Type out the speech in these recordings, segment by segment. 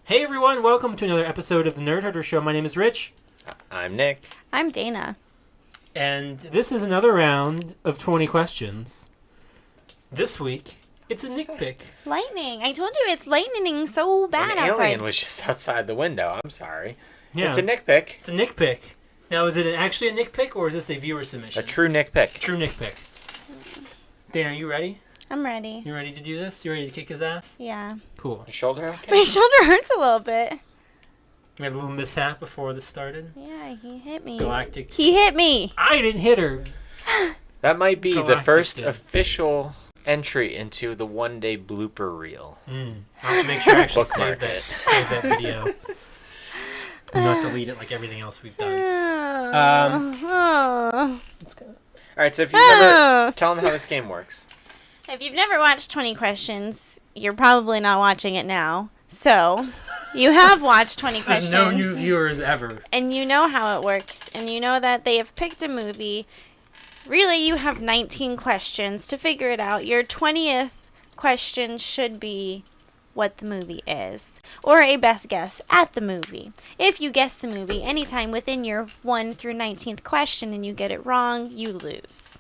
Hey everyone, welcome to another episode of the Nerd Hunter Show. My name is Rich. I'm Nick. I'm Dana. And this is another round of 20 questions. This week, it's a Nick pick. Lightning. I told you it's lightning so bad An outside. alien was just outside the window. I'm sorry. Yeah. It's a Nick pick. It's a Nick pick. Now, is it actually a Nick pick or is this a viewer submission? A true Nick pick. True Nick pick. Dana, are you ready? I'm ready. You ready to do this? You ready to kick his ass? Yeah. Cool. Your shoulder okay? My shoulder hurts a little bit. We had a little mishap before this started. Yeah, he hit me. Galactic. He hit me. I didn't hit her. That might be the Galactic first did. official entry into the one-day blooper reel. I'll have to make sure I actually Bookmark save that video. And not delete it like everything else we've done. Oh. All right, so if you've never... Tell them how this game works. If you've never watched 20 Questions, you're probably not watching it now. So, you have watched 20 There's Questions. no new viewers ever. And you know how it works. And you know that they have picked a movie. Really, you have 19 questions to figure it out. Your 20th question should be what the movie is, or a best guess at the movie. If you guess the movie anytime within your 1 through 19th question and you get it wrong, you lose.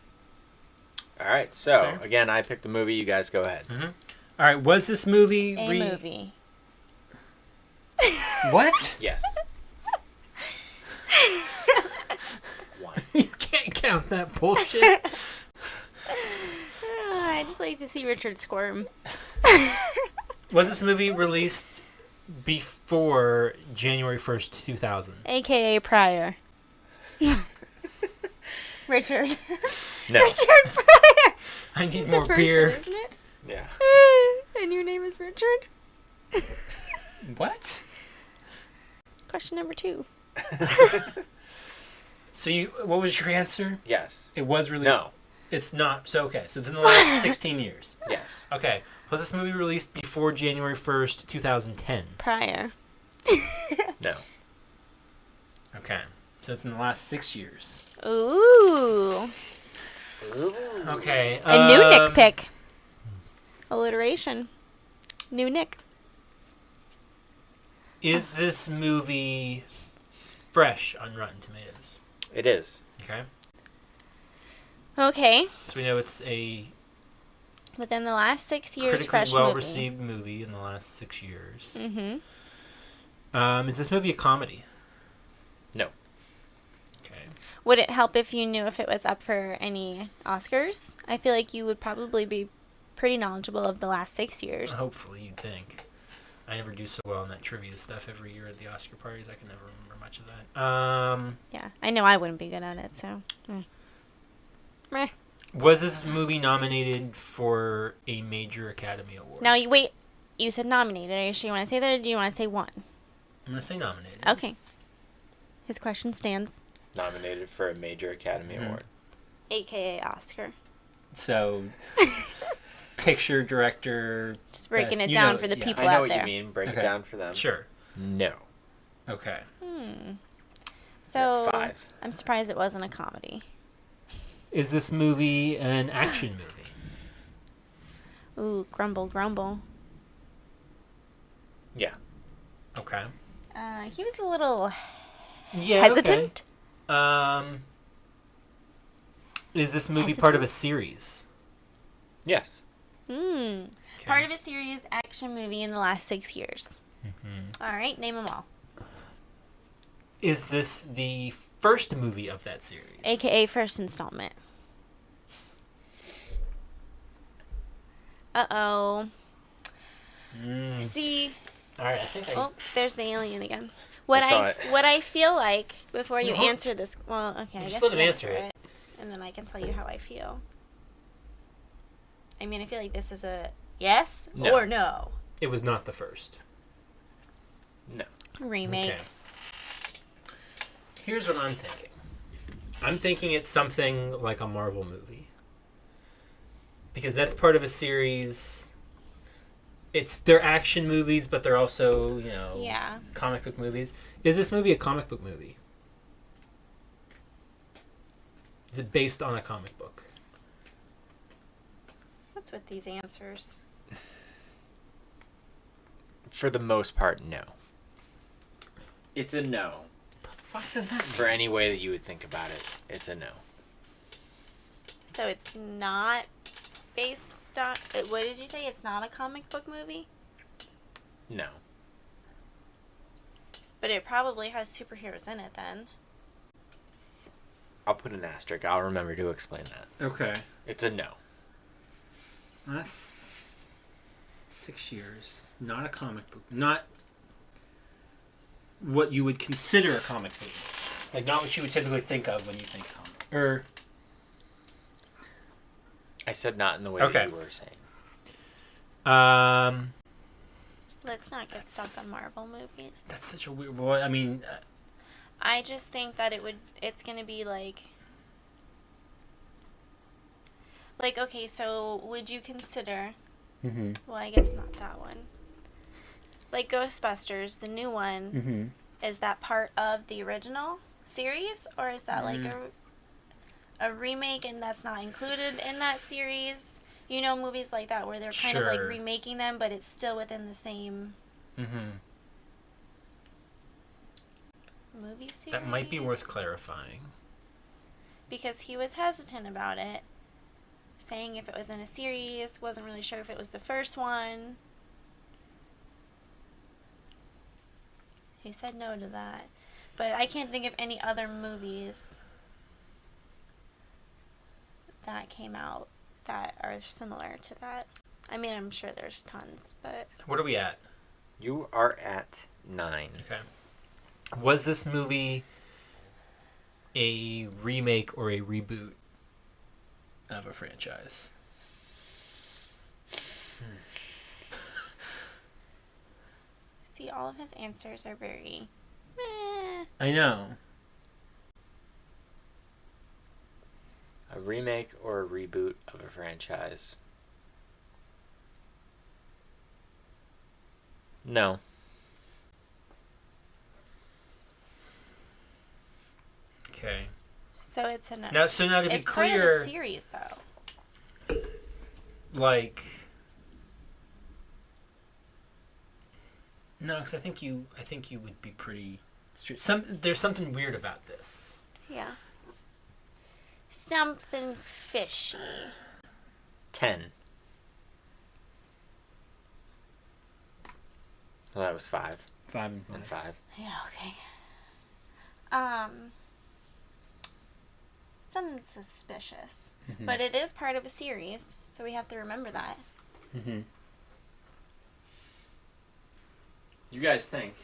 All right, so, Fair. again, I picked the movie. You guys go ahead. All right, was this movie... A movie. What? Yes. One. You can't count that bullshit. I just like to see Richard squirm. Was this movie released before January 1st, 2000? AKA Pryor. Richard. No. Richard Pryor. I need The more person, beer. isn't it? Yeah. And your name is Richard? What? Question number 2. So what was your answer? Yes. It was released. No. It's not. So, okay. So it's in the last 16 years. Yes. Okay. Was this movie released before January 1st, 2010? Pryor. No. Okay. So it's in the last 6 years. Ooh. Okay. A new Nick pick. Alliteration. New Nick. Is this movie fresh on Rotten Tomatoes? It is. Okay. Okay. So we know it's a Within the last 6 years, critically fresh well-received movie in the last 6 years. movie. Mm-hmm. Is this movie a comedy? No. Okay. Would it help if you knew if it was up for any Oscars? I feel like you would probably be pretty knowledgeable of the last 6 years. Hopefully, you'd think. I never do so well in that trivia stuff every year at the Oscar parties. I can never remember much of that. Yeah, I know I wouldn't be good at it, so. Meh. Was this movie nominated for a major Academy Award? Now, wait. You said nominated. Are you sure you want to say that, or do you want to say won? I'm going to say nominated. Okay. His question stands. Nominated for a major Academy Award. AKA Oscar. So, picture, director... Just breaking best- it you down know- for the yeah. people I know out what there. you mean. Break Okay. it down for them. Sure. No. Okay. So, 5. I'm surprised it wasn't a comedy. Is this movie an action movie? Ooh, grumble, grumble. Yeah. Okay. He was a little Yeah, hesitant. okay. Is this movie part of a series? Yes. Hmm. Okay. Part of a serious action movie in the last 6 years. Mm-hmm. All right, name them all. Is this the first movie of that series? AKA first installment. Uh-oh. See, All right, I think I... oh, there's the alien again. What I saw I it. what I feel like before you Uh-huh. answer this. Well, okay, I Just guess let him you answer it. and then I can tell you how I feel. I mean, I feel like this is a yes No. or no It was not the first. No. remake. Okay. Here's what I'm thinking. I'm thinking it's something like a Marvel movie. Because that's part of a series. They're action movies, but they're also, Yeah. comic book movies. Is this movie a comic book movie? Is it based on a comic book? What's with these answers? For the most part, no. It's a no. The fuck does that mean? For any way that you would think about it, it's a no. So it's not based on... What did you say? It's not a comic book movie? No. But it probably has superheroes in it then. I'll put an asterisk. I'll remember to explain that. Okay. It's a no. Last 6 years. Not a comic book. Not what you would consider a comic book. Like, not what you would typically think of when you think comic. Or... I said not in the way Okay. that you were saying. Let's not get stuck on Marvel movies. That's such a weird... Well, I mean... I just think that it's gonna be like, okay, so would you consider, well, I guess not that one, like Ghostbusters, the new one, is that part of the original series, or is that like a remake and that's not included in that series? You know, movies like that where they're kind of like Sure. remaking them, but it's still within the same movie series. That might be worth clarifying. Because he was hesitant about it, saying if it was in a series, wasn't really sure if it was the first one. He said no to that. But I can't think of any other movies that came out that are similar to that. I mean, I'm sure there's tons, but... What are we at? You are at 9. Okay. Was this movie a remake or a reboot of a franchise? See, all of his answers are very... meh. I know. A remake or a reboot of a franchise? No. Okay. So it's a no. Now, so now to be It's part of clear, the series, though. like, no, because I think you would be pretty straight. There's something weird about this. Yeah. Something fishy. 10. Well, that was 5 5 and 5. Yeah, okay. Something suspicious. But it is part of a series, so we have to remember that. You guys think?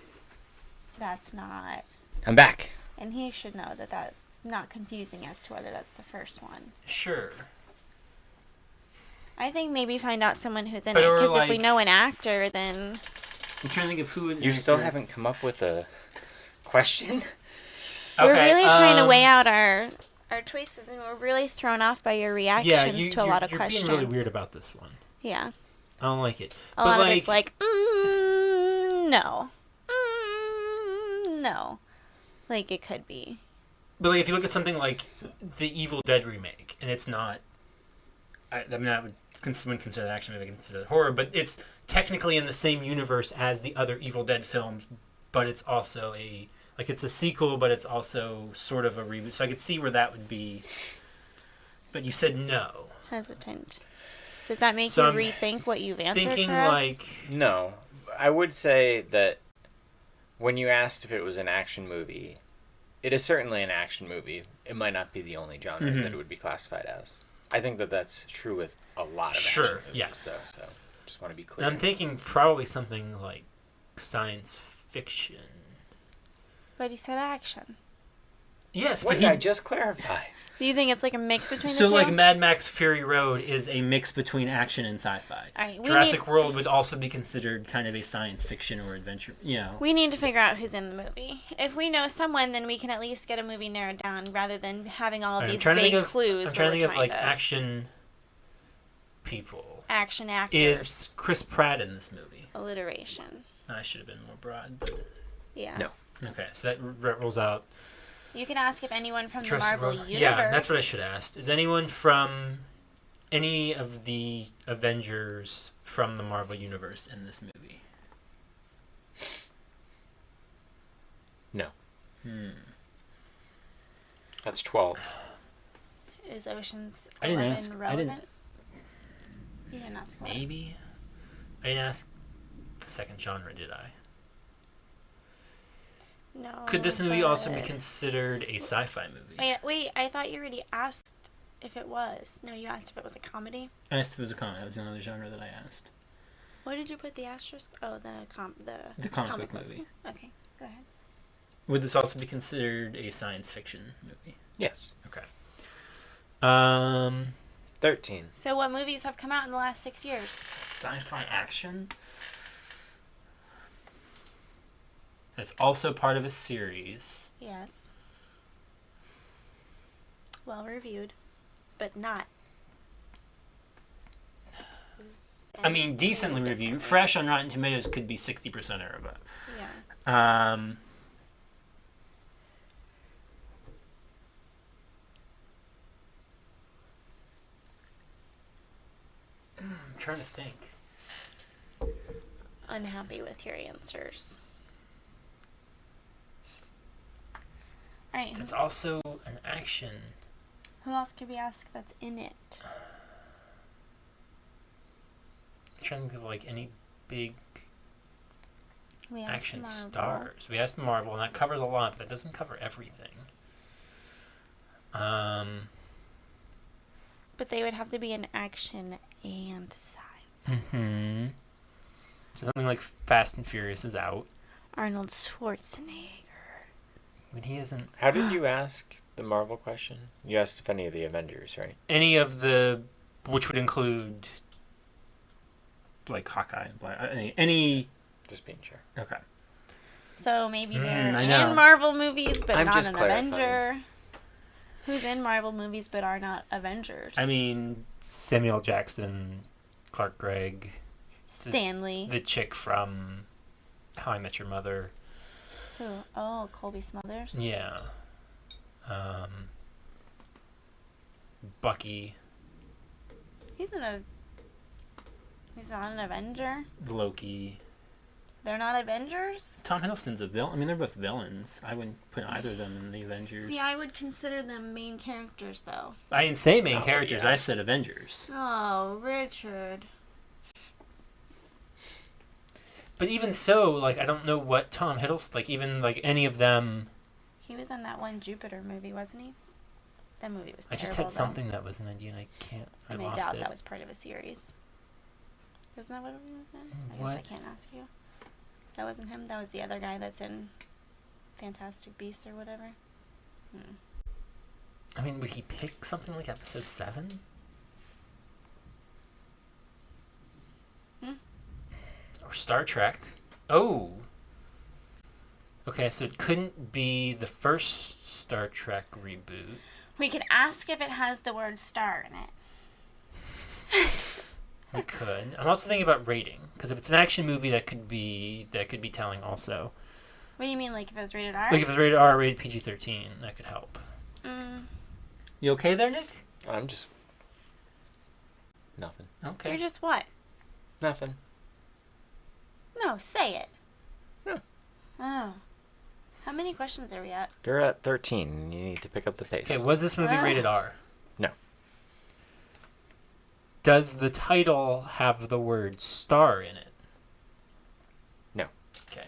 That's not... I'm back. And he should know that that's not confusing as to whether that's the first one. Sure. I think maybe find out someone who's in But it, or, because if we like- know an actor, then... I'm trying to think of who. You still haven't come up with a question? We're Okay, really trying to weigh out our choices, and we're really thrown off by your reactions to a lot of you're questions. being really weird about this one. Yeah. I don't like it. A lot of it's like, no. No. Like, it could be. But like, if you look at something like the Evil Dead remake, and it's not, I mean, I wouldn't consider that action movie, I consider it horror, but it's technically in the same universe as the other Evil Dead films, but it's also it's a sequel, but it's also sort of a reboot. So I could see where that would be. But you said no. Hesitant. Does that make So you I'm rethink what you've answered Thinking for us? like, No. I would say that when you asked if it was an action movie, it is certainly an action movie. It might not be the only genre that it would be classified as. I think that that's true with a lot of Sure, action movies, yeah. though. So just want to be clear. I'm thinking probably something like science fiction. But he said action. Yes, what but did I just clarify? Do you think it's like a mix between so the two? like Mad Max Fury Road is a mix between action and sci-fi. Alright, Jurassic World would also be considered kind of a science fiction or adventure, you know. We need to figure out who's in the movie. If we know someone, then we can at least get a movie narrowed down rather than having all of these vague clues. I'm trying to think where of we're like to- action people. action actors. Is Chris Pratt in this movie? Alliteration. I should have been more broad, but Yeah. No. okay, so that rolls out. You can ask if anyone from the Jurassic Marvel World. universe. Yeah, that's what I should have asked. Is anyone from any of the Avengers from the Marvel universe in this movie? No. Hmm. That's 12. Is Ocean's I didn't 11 ask. I relevant? didn't. You didn't ask what? Maybe. I didn't ask the second genre, did I? No. Could this movie also be but- considered a sci-fi movie? Wait, I thought you already asked if it was. No, you asked if it was a comedy. I asked if it was a comedy. That was another genre that I asked. What did you put the asterisk? Oh, the comic book movie. Okay, go ahead. Would this also be considered a science fiction movie? Yes. Okay. 13. So what movies have come out in the last 6 years? Sci-fi action. That's also part of a series. Yes. Well reviewed, but not. I mean, decently reviewed. Fresh on Rotten Tomatoes could be 60% or above. Yeah. I'm trying to think. Unhappy with your answers. All right. It's also an action. Who else could we ask that's in it? I'm trying to think of like any big We asked action Marvel. stars. We asked Marvel, and that covers a lot, but that doesn't cover everything. But they would have to be an action and sci. Mm-hmm. Something like Fast and Furious is out. Arnold Schwarzenegger. But he isn't. How did you ask the Marvel question? You asked if any of the Avengers, right? Any of the, which would include, like Hawkeye and Black. Any. Just being sure. Okay. So maybe they're I know. in Marvel movies, but I'm not just an clarifying. Avenger. Who's in Marvel movies but are not Avengers? I mean, Samuel Jackson, Clark Gregg, Stanley. the chick from How I Met Your Mother. Who? Oh, Colby Smulders. Yeah. Bucky, He's not an Avenger. Loki. They're not Avengers? Tom Hiddleston's a villain. I mean, they're both villains. I wouldn't put either of them in the Avengers. See, I would consider them main characters, though. I didn't say main Oh, characters. yeah. I said Avengers. Oh, Richard. But even so, like, I don't know what Tom Hiddleston, like, even, like, any of them. He was in that one Jupiter movie, wasn't he? That movie was I terrible, just had though. something that was an idea and I can't. And I I lost doubt it. that was part of a series. Isn't that what it was in? What? I guess I can't ask you. That wasn't him? That was the other guy that's in Fantastic Beasts or whatever? I mean, would he pick something like episode 7? Or Star Trek? Oh! Okay, so it couldn't be the first Star Trek reboot. We could ask if it has the word star in it. We could. I'm also thinking about rating, because if it's an action movie, that could be telling also. What do you mean, like if it was rated R? Like if it's rated R, rated PG-13, that could help. Mm, You okay there, Nick? I'm just... Nothing. Okay. you're just what? Nothing. No, say it. No. Oh. How many questions are we at? You're at 13, and you need to pick up the pace. Okay, was this movie Ah. rated R? No. Does the title have the word star in it? No. Okay.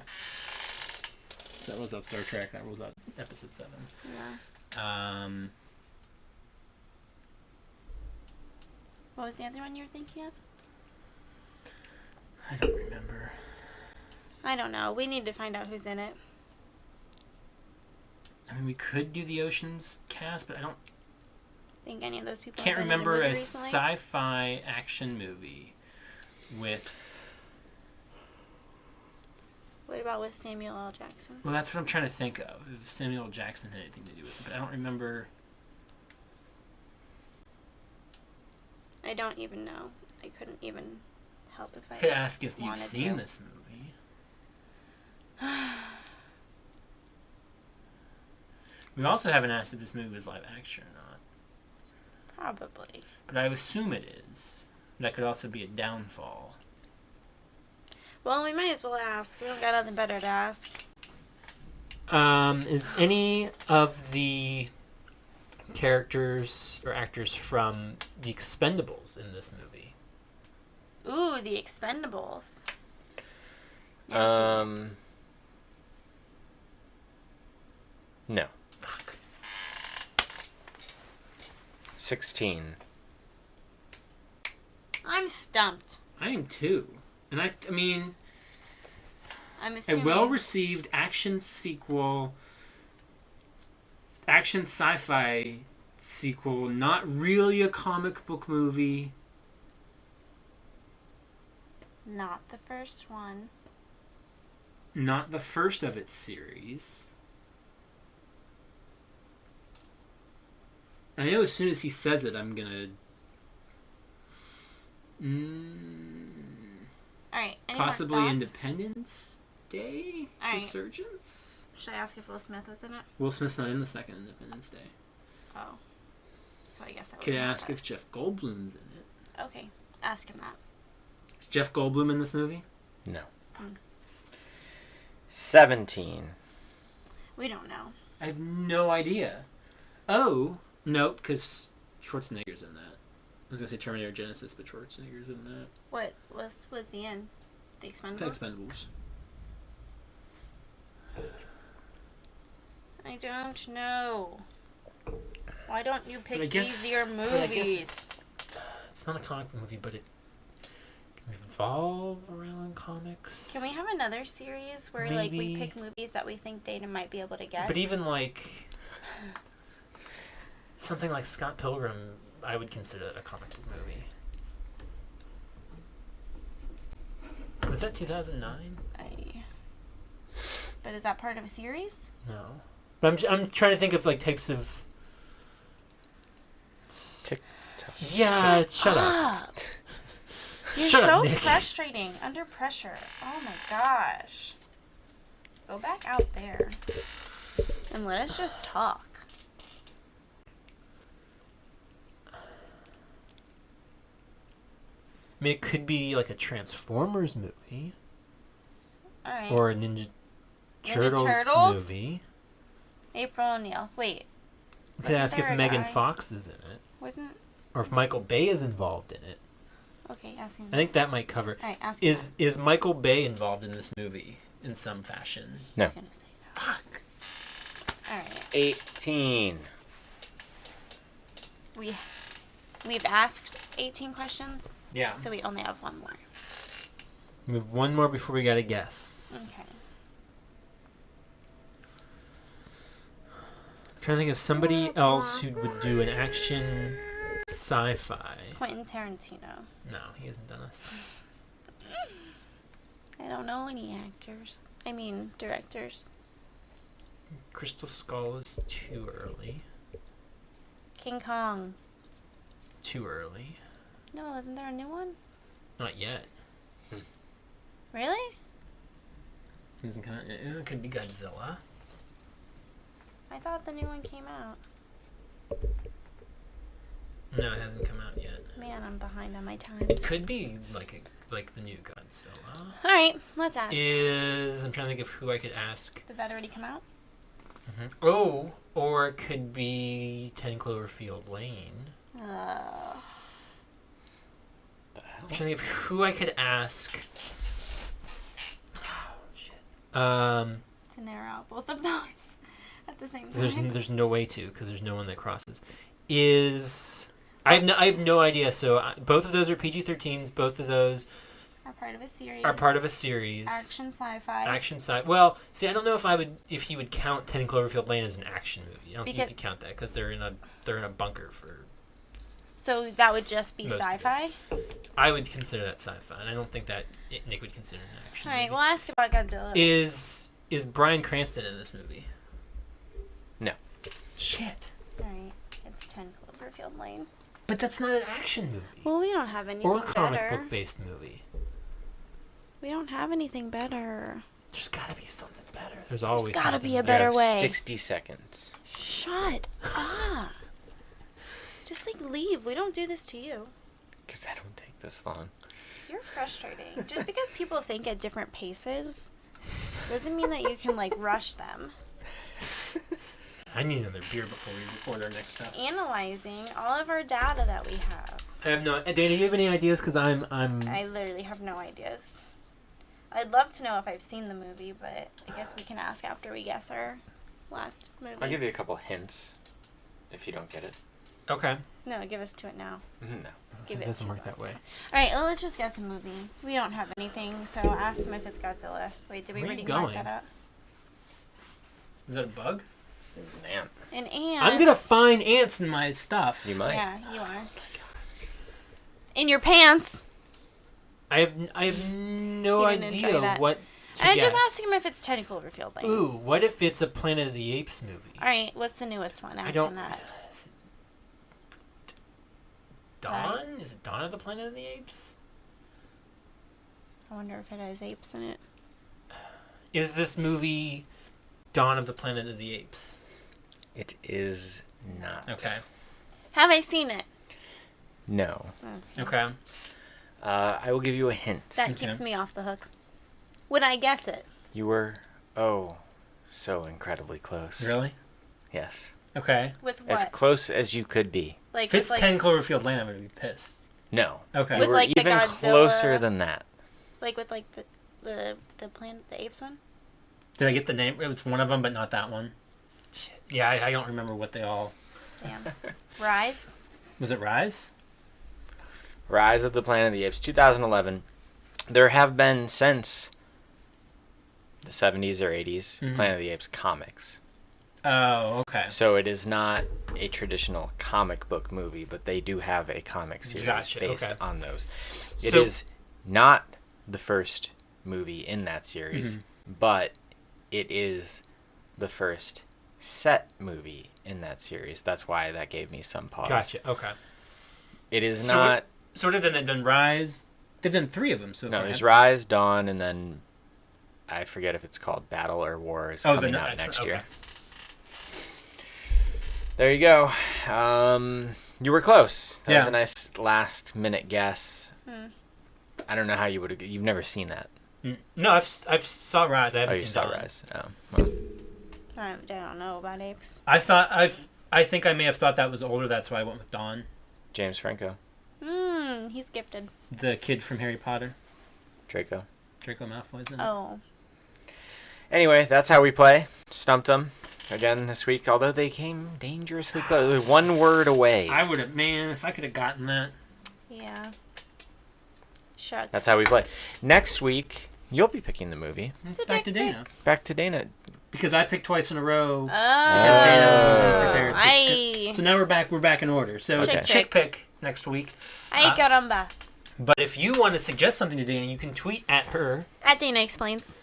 That was out Star Trek. That was out episode 7. Yeah. What was the other one you were thinking of? I don't remember. I don't know. We need to find out who's in it. I mean, we could do the Ocean's cast, but I don't Think any of those people can't have been in remember movie a recently? sci-fi action movie with. What about with Samuel L. Jackson? Well, that's what I'm trying to think of. If Samuel L. Jackson had anything to do with it, but I don't remember. I don't even know. I couldn't even help if I I could ask if you've wanted seen to. this movie. We also haven't asked if this movie was live action or not, Probably. but I assume it is. That could also be a downfall. Well, we might as well ask. We don't got nothing better to ask. Is any of the characters or actors from The Expendables in this movie? Ooh, The Expendables. No. Fuck. 16. I'm stumped. I am too. And I mean, I'm a assuming. well-received action sequel, action sci-fi sequel, not really a comic book movie. Not the first one. Not the first of its series. I know as soon as he says it, I'm gonna... Alright, any possibly more thoughts? Independence Day? All right. Resurgence? Should I ask if Will Smith was in it? Will Smith's not in the second Independence Day. Oh. So I guess that would Could be ask if first. Jeff Goldblum's in it. Okay, ask him that. Is Jeff Goldblum in this movie? No. Mm. 17. We don't know. I have no idea. Oh, nope, because Schwarzenegger's in that. I was gonna say Terminator Genesis, but Schwarzenegger's in that. What was he in? The Expendables? Expendables. I don't know. Why don't you But I pick guess- easier but I guess- movies? It's not a comic movie, but it can revolve around comics. Can we have another series where like we Maybe. pick movies that we think Dana might be able to guess? But even like something like Scott Pilgrim, I would consider that a comic book movie. Was that 2009? But is that part of a series? No. But I'm trying to think of like types of. Yeah, shut up. You're Shut so up, Nick. frustrating. Under pressure. Oh my gosh. Go back out there. And let us just talk. I mean, it could be like a Transformers movie Alright. or a Ninja Turtles Turtles? movie. April O'Neil. Wait, We could Wasn't ask if there a Megan guy? Fox is in it, wasn't... or if Michael Bay is involved in it. Okay, ask him. I think that might cover. Alright, ask him. Is Michael Bay involved in this movie in some fashion? No. I was gonna say that. Fuck. Alright. 18. We've asked 18 questions, Yeah. so we only have one more. We have one more before we gotta guess. Okay. I'm trying to think of somebody else who would do an action sci-fi. Quentin Tarantino. No, he hasn't done us. I don't know any actors. I mean, directors. Crystal Skull is too early. King Kong. Too early. No, isn't there a new one? Not yet. Really? Hasn't come out yet. It could be Godzilla. I thought the new one came out. No, it hasn't come out yet. Man, I'm behind on my time. It could be like the new Godzilla. Alright, let's ask. I'm trying to think of who I could ask. Did that already come out? Oh, or it could be 10 Cloverfield Lane. I'm trying to think of who I could ask. Oh, shit. To narrow out both of those at the same time. There's no way to, because there's no one that crosses. I have no idea. So both of those are PG-13s. Both of those Are part of a series. are part of a series. Action sci-fi. Action side. Well, see, I don't know if he would count 10 Cloverfield Lane as an action movie. I don't think Because- you could count that because they're in a bunker for. So that would just be Most of it. sci-fi? I would consider that sci-fi, and I don't think that Nick would consider an action Alright, movie. we'll ask about Godzilla. Is Bryan Cranston in this movie? No. Shit. Alright, it's 10 Cloverfield Lane. But that's not an action movie. Well, we don't have anything Or a comic better. book based movie. We don't have anything better. There's gotta be something better. There's always gotta something be a You better have way. 60 seconds. Shut up. Just leave. We don't do this to you. Because I don't take this long. You're frustrating. Just because people think at different paces doesn't mean that you can rush them. I need another beer before their next step. analyzing all of our data that we have. I have no. Dana, do you have any ideas? Because I'm. I literally have no ideas. I'd love to know if I've seen the movie, but I guess we can ask after we guess our last movie. I'll give you a couple hints if you don't get it. Okay. No, give us to it now. No. Give It it doesn't to work that us. way. All right, well, let's just guess a movie. We don't have anything, so ask him if it's Godzilla. Wait, did we Where are already you mark going? that up? Is that a bug? It's an ant. An ant. I'm gonna find ants in my stuff. You might. Yeah, you are. In your pants. I have no He didn't try idea that. what to I guess. just asked him if it's Teddy Cloverfield Lane. Ooh, what if it's a Planet of the Apes movie? All right, what's the newest one? Ask I don't. him that. Dawn? Is it Dawn of the Planet of the Apes? I wonder if it has apes in it. Is this movie Dawn of the Planet of the Apes? It is not. Okay. Have I seen it? No. Okay. I will give you a hint. That Okay. keeps me off the hook. Would I guess it? You were, so incredibly close. Really? Yes. Okay. With As what? close as you could be. Like If it's with 10 Cloverfield Lane, I'm gonna be pissed. No. Okay. You With, were like, the even Godzilla- closer than that. with the Planet the Apes one? Did I get the name? It was one of them, but not that one. Shit. Yeah, I don't remember what they all. Damn. Rise? Was it Rise? Rise of the Planet of the Apes, 2011. There have been since the 70s or 80s Mhm. Planet of the Apes comics. Oh, okay. So it is not a traditional comic book movie, but they do have a comic series Gotcha, based okay. on those. It So- is not the first movie in that series, but it is the first set movie in that series. That's why that gave me some pause. Gotcha. Okay. It is So not... Sort of. Then they've done Rise. They've done 3 of them so No, far. there's Rise, Dawn, and then I forget if it's called Battle or War is coming out next year. There you go. You were close. That was Yeah. a nice last minute guess. Hmm. I don't know how you would have... You've never seen that. No, I've saw Rise. I Oh, haven't you seen saw Dawn. Rise. Oh, well. I don't know about apes. I think I may have thought that was older. That's why I went with Dawn. James Franco. He's gifted. The kid from Harry Potter. Draco. Draco Malfoy's in it. Oh. Anyway, that's how we play. Stumped them again this week, although they came dangerously close. 1 word away. I would have, man, if I could have gotten that. Yeah. Shucks. That's how we play. Next week, you'll be picking the movie. It's back to Dana. Back to Dana. Because I picked twice in a row. Oh. Because Dana was unprepared. So, Ay. so now we're back in order. So it's Okay. a chick pick next week. Ay, caramba. But if you want to suggest something to Dana, you can tweet at her. At Dana Explains.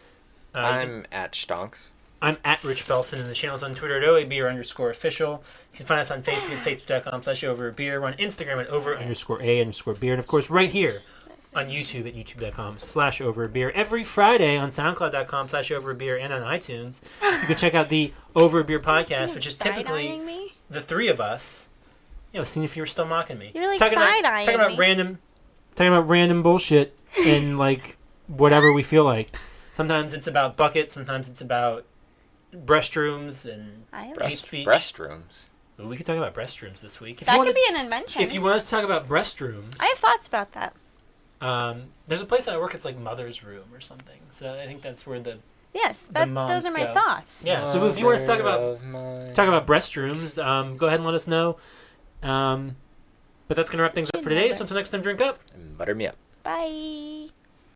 I'm at Stonks. I'm at Rich Belson, and the channel's on Twitter at OABeer_official. You can find us on Facebook, facebook.com/overabeer. We're on Instagram at over_a_beer. And of course, right here on YouTube at youtube.com/overabeer. Every Friday on soundcloud.com/overabeer and on iTunes. You can check out the Over a Beer podcast, which is typically Side-eyeing me? the 3 of us. Seeing if you were still mocking me. You're like talking side-eyeing talking about me. random bullshit and like whatever we feel like. Sometimes it's about buckets, sometimes it's about restrooms and I have hate speech. Restrooms. Ooh, we could talk about restrooms this week. If That you could wanna- be an invention. If you want us to talk about restrooms, I have thoughts about that. there's a place I work. It's like Mother's Room or something. So I think that's where the Yes, moms those are my go. thoughts. yeah. So if you want us to talk about Of restrooms, go ahead and let us know. But that's gonna wrap things up for today. So until next time, drink up. Butter me up. Bye.